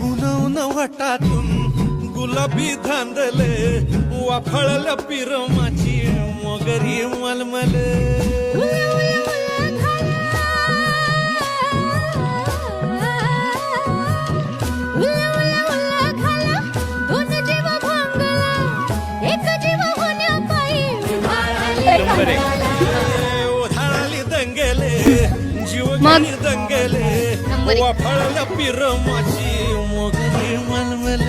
उन वाटातून गुलाबी धांदले वाफळल्या पिरमाची मोगरी मलमल ओधाळली दंगेले जीवगाणी दंगेले वाफळल्या पिरमाची मोगरी मलमल